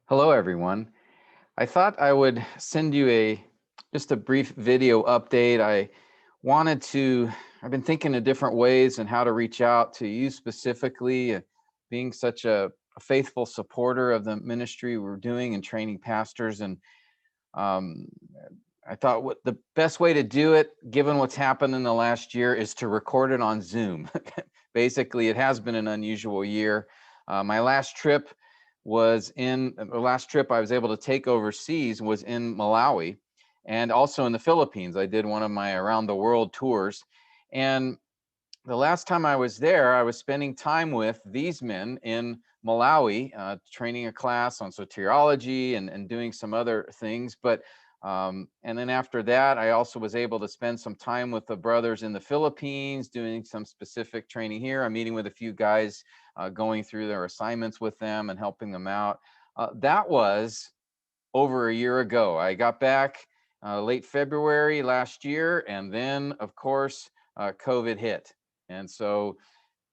Hello, everyone. I thought I would send you just a brief video update. I've been thinking of different ways and how to reach out to you specifically, being such a faithful supporter of the ministry we're doing and training pastors. And um, I thought what the best way to do it, given what's happened in the last year, is to record it on Zoom. Basically, it has been an unusual year. My last trip the last trip I was able to take overseas was in Malawi and also in the Philippines. I did one of my around the world tours. And the last time I was there, I was spending time with these men in Malawi, training a class on soteriology and doing some other things. And then after that, I also was able to spend some time with the brothers in the Philippines, doing some specific training here. I'm meeting with a few guys, going through their assignments with them and helping them out. That was over a year ago. I got back late February last year, and then, of course, COVID hit. And so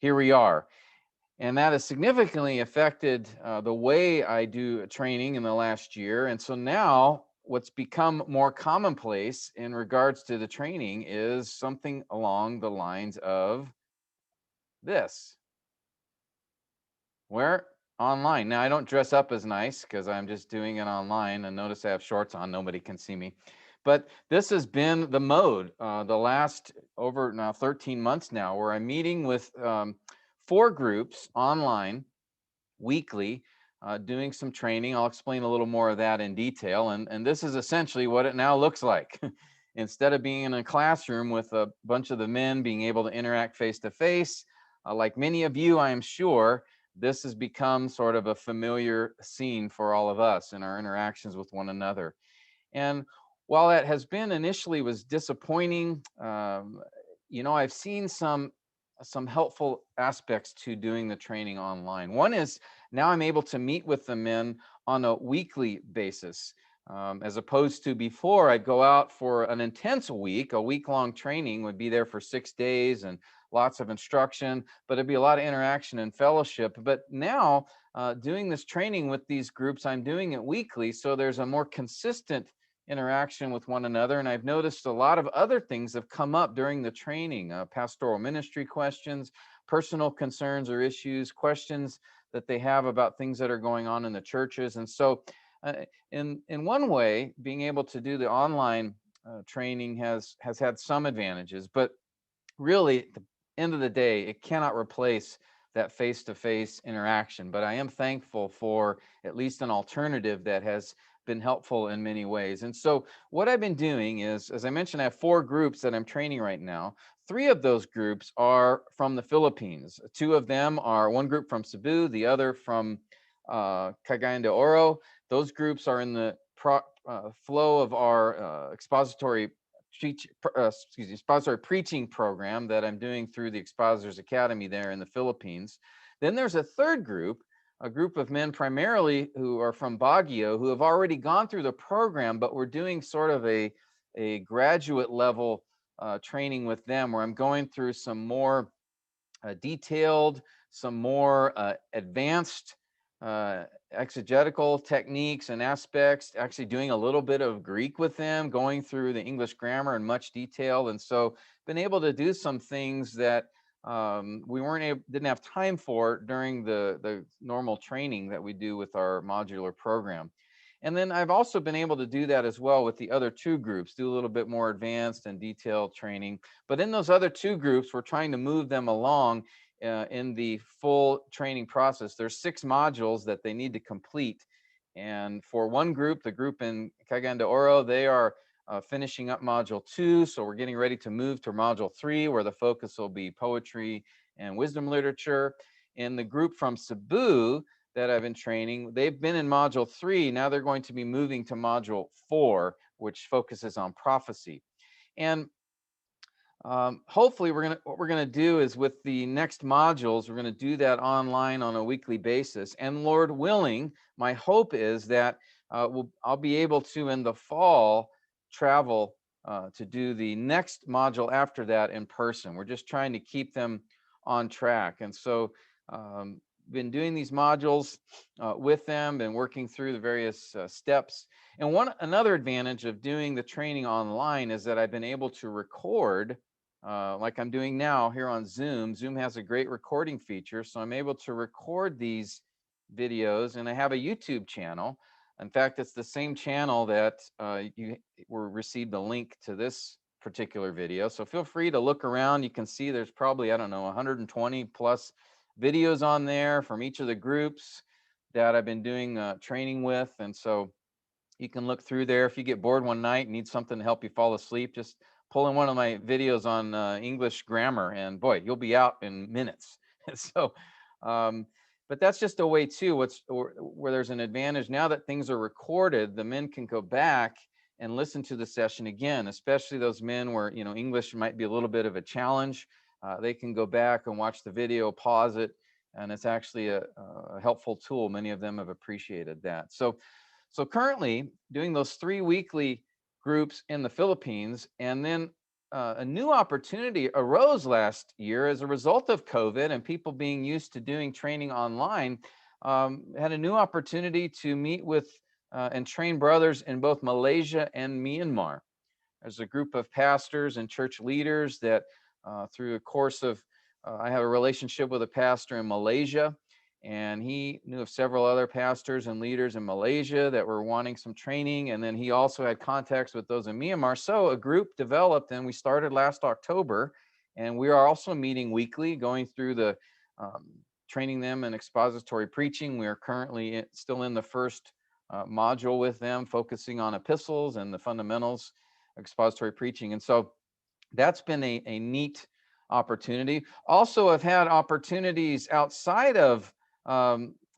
here we are. And that has significantly affected the way I do training in the last year. And so now what's become more commonplace in regards to the training is something along the lines of this, where online. Now, I don't dress up as nice because I'm just doing it online. And notice I have shorts on, nobody can see me. But this has been the mode the last over now 13 months now, where I'm meeting with 4 groups online weekly, doing some training. I'll explain a little more of that in detail. And this is essentially what it now looks like. Instead of being in a classroom with a bunch of the men being able to interact face to face, like many of you, I am sure, this has become sort of a familiar scene for all of us in our interactions with one another. And while that has been initially was disappointing, I've seen some helpful aspects to doing the training online. One is now I'm able to meet with the men on a weekly basis. As opposed to before, I'd go out for an intense week, a week-long training, would be there for 6 days and lots of instruction, but it'd be a lot of interaction and fellowship. But now, doing this training with these groups, I'm doing it weekly, so there's a more consistent interaction with one another. And I've noticed a lot of other things have come up during the training, pastoral ministry questions, personal concerns or issues, questions that they have about things that are going on in the churches. And so in one way, being able to do the online training has had some advantages, but really at the end of the day, it cannot replace that face-to-face interaction. But I am thankful for at least an alternative that has been helpful in many ways. And so what I've been doing is, as I mentioned, I have 4 groups that I'm training right now. 3 of those groups are from the Philippines. 2 of them are one group from Cebu, the other from Cagayan de Oro. Those groups are in the flow of our expository preaching program that I'm doing through the Expositors Academy there in the Philippines. Then there's a third group, a group of men primarily who are from Baguio, who have already gone through the program, but we're doing sort of a graduate level training with them, where I'm going through some more detailed, some more advanced exegetical techniques and aspects, actually doing a little bit of Greek with them, going through the English grammar in much detail. And so been able to do some things that we didn't have time for during the normal training that we do with our modular program. And then I've also been able to do that as well with the other 2 groups, do a little bit more advanced and detailed training. But in those other 2 groups, we're trying to move them along in the full training process. There's 6 modules that they need to complete. And for one group, the group in Cagayan de Oro, they are finishing up module 2. So we're getting ready to move to module 3, where the focus will be poetry and wisdom literature. In the group from Cebu that I've been training, they've been in module 3. Now they're going to be moving to module 4, which focuses on prophecy. And hopefully what we're going to do is with the next modules, we're going to do that online on a weekly basis. And Lord willing, my hope is that I'll be able to, in the fall, travel to do the next module after that in person. We're just trying to keep them on track. And so been doing these modules with them, been working through the various steps. And another advantage of doing the training online is that I've been able to record like I'm doing now here on Zoom. Zoom has a great recording feature, so I'm able to record these videos, and I have a YouTube channel. In fact, it's the same channel that you were received a link to this particular video. So feel free to look around. You can see there's probably, I don't know, 120 plus videos on there from each of the groups that I've been doing training with. And so you can look through there. If you get bored one night and need something to help you fall asleep, just pull in one of my videos on English grammar, and boy, you'll be out in minutes. So, um, but that's just a way too. Where there's an advantage now that things are recorded, the men can go back and listen to the session again, especially those men where English might be a little bit of a challenge. They can go back and watch the video, pause it, and it's actually a helpful tool. Many of them have appreciated that. So currently doing those 3 weekly groups in the Philippines, and then a new opportunity arose last year as a result of COVID and people being used to doing training online. Had a new opportunity to meet with and train brothers in both Malaysia and Myanmar. There's a group of pastors and church leaders that through a course of, I have a relationship with a pastor in Malaysia, and he knew of several other pastors and leaders in Malaysia that were wanting some training. And then he also had contacts with those in Myanmar. So a group developed, and we started last October. And we are also meeting weekly, going through the training them in expository preaching. We are currently still in the first module with them, focusing on epistles and the fundamentals of expository preaching. And so that's been a neat opportunity. Also, I've had opportunities outside of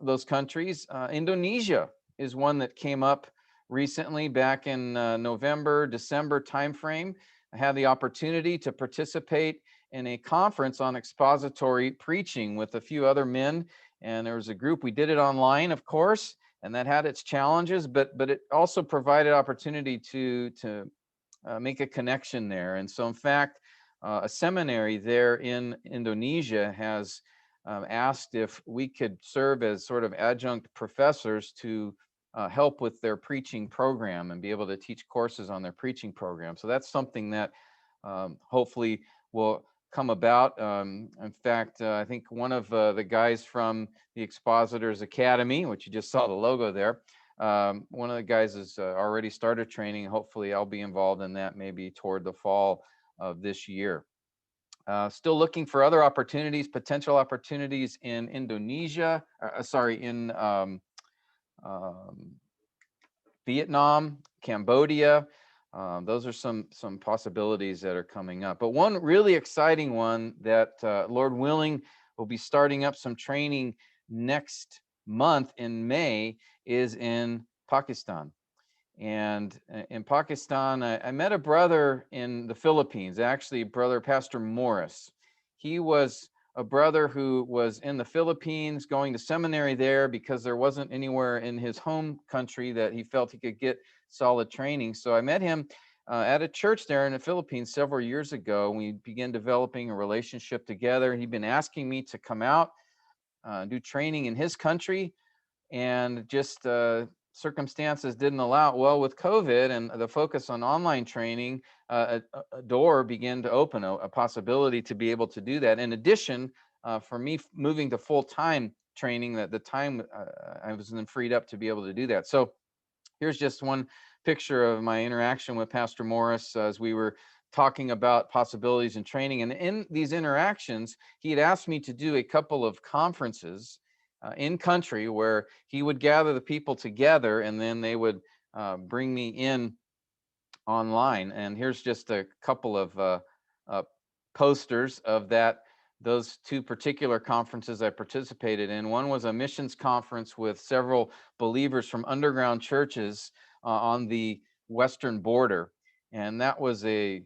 those countries. Indonesia is one that came up recently back in November, December timeframe. I had the opportunity to participate in a conference on expository preaching with a few other men. And there was a group, we did it online, of course, and that had its challenges, but it also provided opportunity to make a connection there. And so in fact, a seminary there in Indonesia has asked if we could serve as sort of adjunct professors to help with their preaching program and be able to teach courses on their preaching program. So that's something that hopefully will come about. In fact, I think one of the guys from the Expositors Academy, which you just saw the logo there, one of the guys has already started training. Hopefully I'll be involved in that maybe toward the fall of this year. Still looking for other opportunities, potential opportunities in Indonesia, in Vietnam, Cambodia. Those are some possibilities that are coming up. But one really exciting one that, Lord willing, will be starting up some training next month in May is in Pakistan. And in Pakistan, I met a brother in the Philippines, actually, brother Pastor Morris. He was a brother who was in the Philippines going to seminary there because there wasn't anywhere in his home country that he felt he could get solid training. So I met him at a church there in the Philippines several years ago. We began developing a relationship together. He'd been asking me to come out, do training in his country, and just circumstances didn't allow it. Well, with COVID and the focus on online training, a door began to open, a possibility to be able to do that. In addition, for me moving to full-time training, that the time I was then freed up to be able to do that. So here's just one picture of my interaction with Pastor Morris as we were talking about possibilities in training. And in these interactions, he had asked me to do a couple of conferences in country where he would gather the people together, and then they would bring me in online. And here's just a couple of posters of those two particular conferences I participated in. One was a missions conference with several believers from underground churches on the western border, and that was a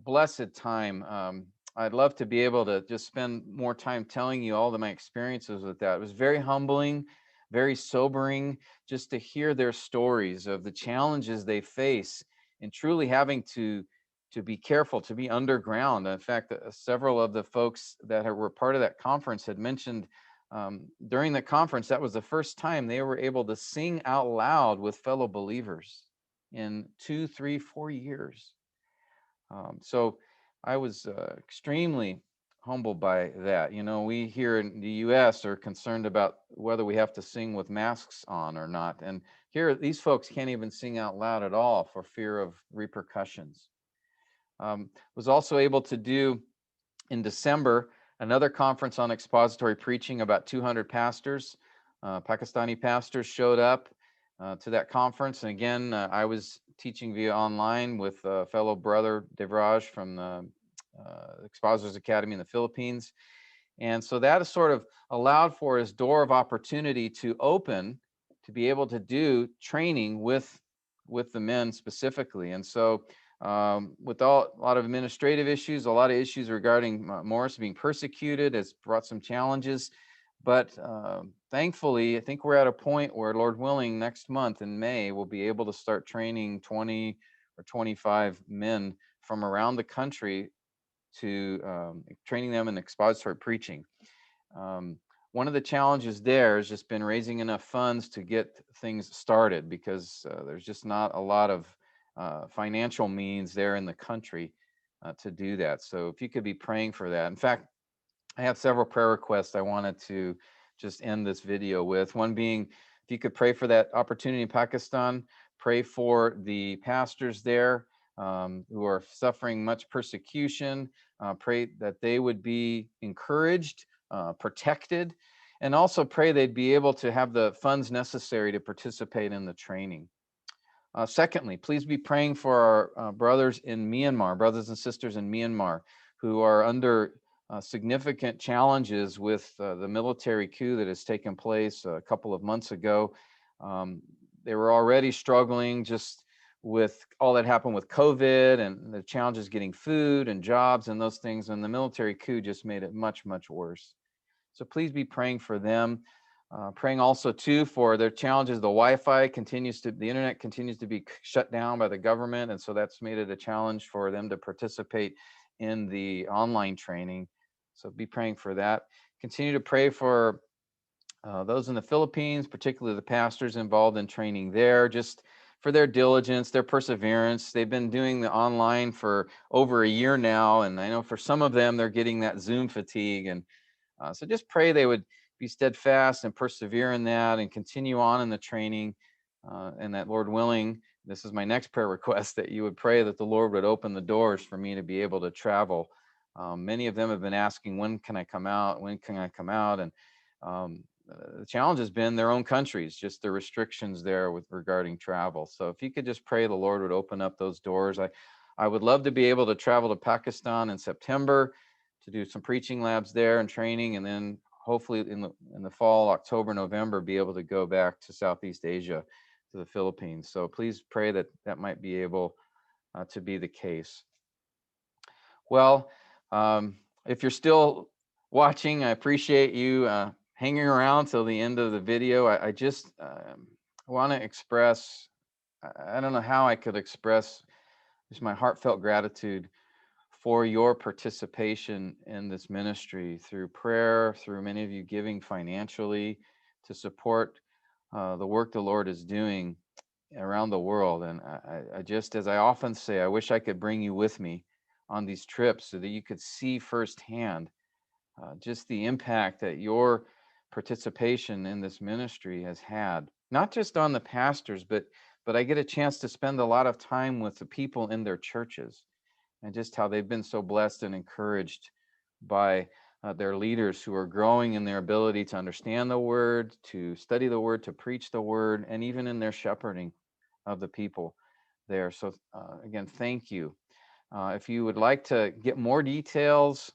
blessed time. I'd love to be able to just spend more time telling you all of my experiences with that. It was very humbling, very sobering, just to hear their stories of the challenges they face and truly having to be careful, to be underground. In fact, several of the folks that were part of that conference had mentioned During the conference, that was the first time they were able to sing out loud with fellow believers in 2, 3, 4 years. So I was extremely humbled by that. You know, we here in the U.S. are concerned about whether we have to sing with masks on or not. And here, these folks can't even sing out loud at all for fear of repercussions. Was also able to do in December another conference on expository preaching. About 200 pastors, Pakistani pastors, showed up to that conference. And again, I was teaching via online with a fellow brother, Devraj, from the Expositors Academy in the Philippines. And so that has sort of allowed for his door of opportunity to open, to be able to do training with the men specifically. And so with a lot of administrative issues, a lot of issues regarding Morris being persecuted has brought some challenges. But thankfully, I think we're at a point where, Lord willing, next month in May, we'll be able to start training 20 or 25 men from around the country to training them in expository preaching. One of the challenges there has just been raising enough funds to get things started, because there's just not a lot of financial means there in the country to do that. So if you could be praying for that. In fact, I have several prayer requests I wanted to just end this video with. One being, if you could pray for that opportunity in Pakistan, pray for the pastors there who are suffering much persecution. Pray that they would be encouraged, protected, and also pray they'd be able to have the funds necessary to participate in the training. Secondly, please be praying for our brothers in Myanmar, brothers and sisters in Myanmar, who are under significant challenges with the military coup that has taken place a couple of months ago. They were already struggling just with all that happened with COVID and the challenges getting food and jobs and those things, and the military coup just made it much, much worse. So please be praying for them. Praying also too for their challenges. The Wi-Fi the internet continues to be shut down by the government, and so that's made it a challenge for them to participate in the online training. So be praying for that. Continue to pray for those in the Philippines, particularly the pastors involved in training there, just for their diligence, their perseverance. They've been doing the online for over a year now, and I know for some of them, they're getting that Zoom fatigue. And so just pray they would be steadfast and persevere in that and continue on in the training. And that, Lord willing, this is my next prayer request, that you would pray that the Lord would open the doors for me to be able to travel. Many of them have been asking, when can I come out? When can I come out? And the challenge has been their own countries, just the restrictions there with regarding travel. So if you could just pray the Lord would open up those doors. I would love to be able to travel to Pakistan in September to do some preaching labs there and training, and then hopefully in the fall, October, November, be able to go back to Southeast Asia, to the Philippines. So please pray that that might be able to be the case. Well, if you're still watching, I appreciate you hanging around till the end of the video. I just want to express, I don't know how I could express just my heartfelt gratitude for your participation in this ministry, through prayer, through many of you giving financially to support the work the Lord is doing around the world. And I just, as I often say, I wish I could bring you with me on these trips so that you could see firsthand just the impact that your participation in this ministry has had, not just on the pastors, but I get a chance to spend a lot of time with the people in their churches, and just how they've been so blessed and encouraged by their leaders who are growing in their ability to understand the word, to study the word, to preach the word, and even in their shepherding of the people there. So again, thank you. If you would like to get more details,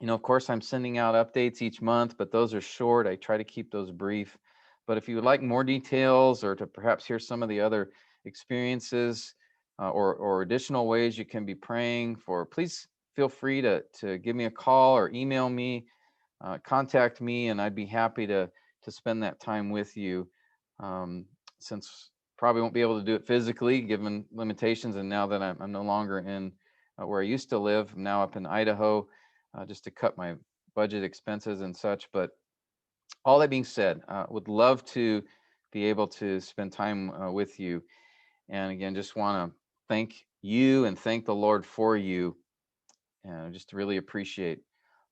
of course, I'm sending out updates each month, but those are short. I try to keep those brief. But if you would like more details, or to perhaps hear some of the other experiences or additional ways you can be praying for, please feel free to give me a call or email me, contact me, and I'd be happy to spend that time with you. Since probably won't be able to do it physically given limitations, and now that I'm no longer in where I used to live, I'm now up in Idaho, just to cut my budget expenses and such. But All that being said, would love to be able to spend time with you. And again, just want to thank you and thank the Lord for you. And just really appreciate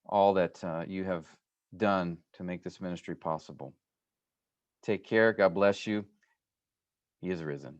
all that you have done to make this ministry possible. Take care. God bless you. He is risen.